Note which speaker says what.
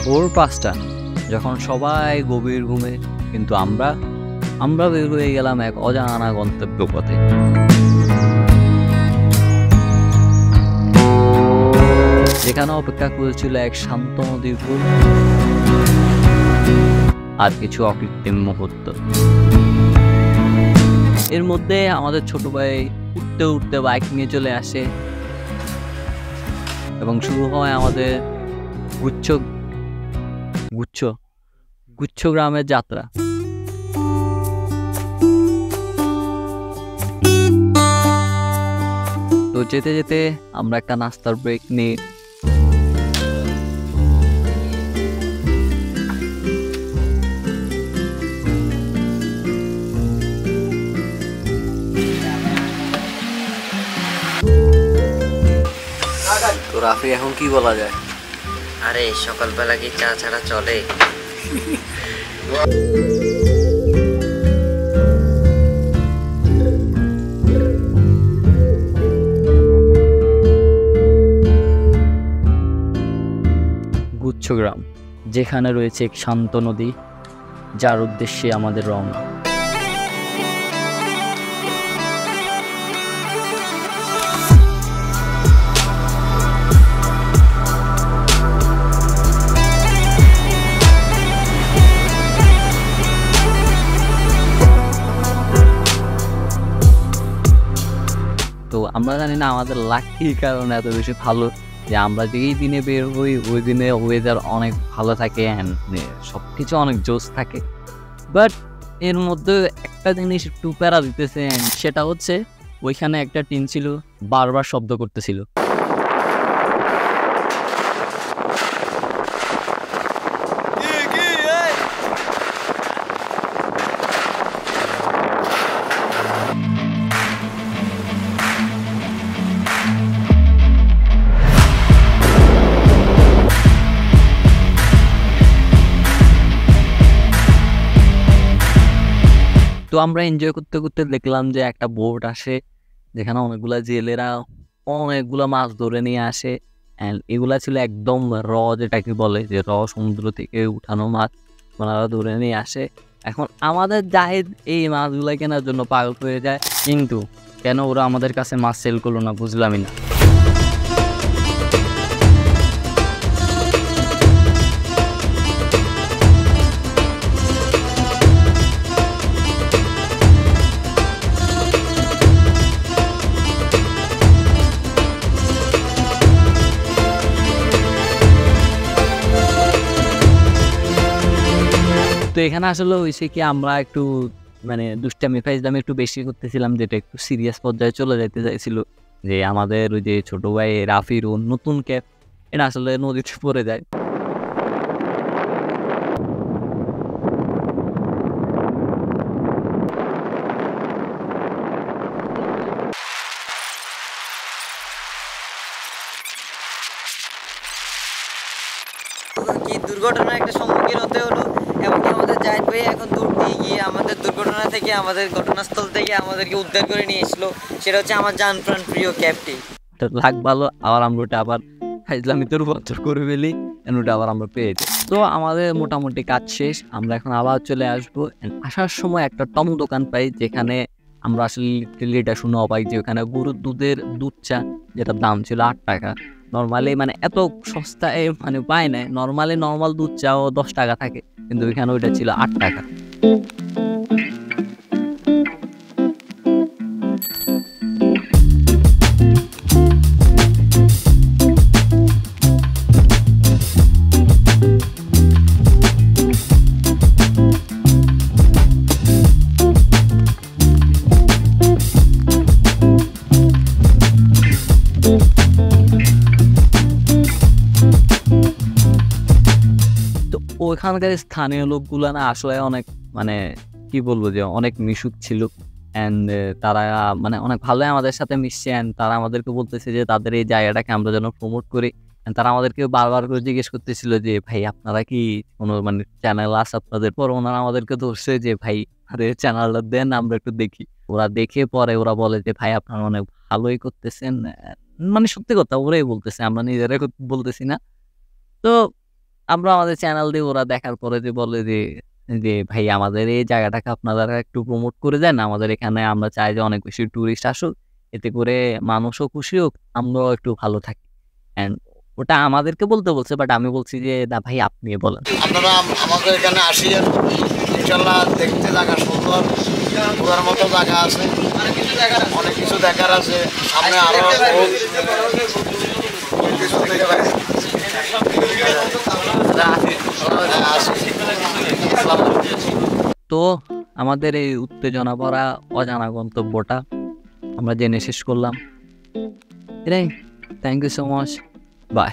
Speaker 1: ভোর ৫টা, যখন সবাই গভীর ঘুমে, কিন্তু আমরা বের হয়ে গেলাম এক অজানা গন্তব্য পথে। যেখানে অপেক্ষা করেছিল এক শান্ত নদীর কূল আর কিছু অকৃত্রিম মুহূর্ত। এর মধ্যে আমাদের ছোট ভাই উঠতে উঠতে বাইক নিয়ে চলে আসে এবং শুরু হয় আমাদের গুচ্ছ গুচ্ছ গুচ্ছ গ্রামের যাত্রা। তো যেতে যেতে আমরা একটা নাস্তার ব্রেক নিই। তো রাফি, এখন কি বলা যায়?
Speaker 2: আরে সকালবেলা কি চা ছাড়া চলে?
Speaker 1: গুচ্ছগ্রাম, যেখানে রয়েছে এক শান্ত নদী, যার উদ্দেশ্যে আমাদের রওনা। তো আমরা জানি না আমাদের লাকির কারণে এত বেশি ভালো যে আমরা যেই দিনে বের হই ওই দিনে ওয়েদার অনেক ভালো থাকে, সব কিছু অনেক জোশ থাকে। বাট এর মধ্যে একটা জিনিস একটু প্যারা দিতেছে, সেটা হচ্ছে ওইখানে একটা টিন ছিল, বারবার শব্দ করতেছিল। তো আমরা এনজয় করতে করতে দেখলাম যে একটা বোট আসে, যেখানে অনেকগুলা জেলেরা অনেকগুলো মাছ ধরে নিয়ে আসে। অ্যান্ড এগুলা ছিল একদম যেটাকে বলে যে সমুদ্র থেকে উঠানো মাছ ওনারা ধরে নিয়ে আসে। এখন আমাদের জাহিদ এই মাছগুলা কেনার জন্য পাগল হয়ে যায়, কিন্তু কেন ওরা আমাদের কাছে মাছ সেল করলো না বুঝলামই না। তো এখানে আসলে হয়েছে কি, আমরা একটু দুষ্টামি ফাইজলামি একটু বেশি করতেছিলাম, যেটা একটু সিরিয়াস পর্যায়ে চলে যাইতে চাইছিল। যে আমাদের ওই যে ছোট ভাই রাফির ও নতুন ক্যাপ, এটা আসলে নদীতে পড়ে যায়।
Speaker 2: কি দুর্ঘটনার একটা সম্মুখীন হতে হলো, এবং আমাদের জাহিদ ভাই এখন দূর দিয়ে গিয়ে আমাদের দুর্ঘটনা থেকে, আমাদের ঘটনাস্থল থেকে আমাদেরকে উদ্ধার করে নিয়ে এসলো। সেটা হচ্ছে আমার জান প্রাণ প্রিয় ক্যাপটি।
Speaker 1: লাগ ভালো, আবার আমরা ওটা আবার ফাইজলামিতে রূপান্তর করে ফেলি, ওটা আবার আমরা পেয়ে যাই। তো আমাদের মোটামুটি কাজ শেষ, আমরা এখন আবার চলে আসবো। আসার সময় একটা টম দোকান পাই, যেখানে আমরা আসলে এটা শুনে অবাক যে ওখানে গরুর দুধ চা, যেটার দাম ছিল 8 টাকা। নর্মালি এত সস্তায় পায় না, নর্মাল দুধ চাও 10 টাকা থাকে, কিন্তু ওইখানে ওইটা ছিল 8 টাকা। ওইখানকার স্থানীয় লোকগুলা না আসলে অনেক কি বলবো যে অনেক মিশুক ছিল। অ্যান্ড তারা অনেক ভালোই আমাদের সাথে মিশছে। অ্যান্ড তারা আমাদেরকে বলতেছে যে তাদের এই জায়গাটাকে আমরা যেন প্রমোট করি। তারা আমাদেরকে বারবার করে জিজ্ঞেস করতেছিল যে ভাই আপনারা কি কোনো চ্যানেল আছে আপনাদের? পর ওনারা আমাদেরকে ধরছে যে ভাই আরে চ্যানেলটা দেন, আমরা একটু দেখি। ওরা দেখে পরে ওরা বলে যে ভাই আপনারা অনেক ভালোই করতেছেন। সত্যি কথা ওরাই বলতেছে, আমরা নিজেরাই বলতেছি না। তো আমরা আমাদের চ্যানেল দিয়ে ওরা দেখার পরে যে বলে যে যে ভাই আমাদের এই জায়গাটাকে আপনারা একটু প্রমোট করে দেন, আমাদের এখানে আমরা চাই যে অনেক বেশি টুরিস্ট আসুক, এতে করে মানুষও খুশি হোক, আমরাও একটু ভালো থাকি। অ্যান্ড ওটা আমাদেরকে বলতে বলছে, বাট আমি বলছি যে না ভাই আপনি বলেন।
Speaker 3: আপনারা আমাদের এখানে আসিয়েন, ইনশাল্লাহ দেখতে জায়গা সুন্দর, ঘোরার মতো জায়গা আছে, অনেক কিছু দেখার আছে, সামনে আরো
Speaker 1: তো আমাদের এই উত্তেজনা ভরা অজানা গন্তব্যটা আমরা জেনে শেষ করলাম। এটাই, thank you so much, by.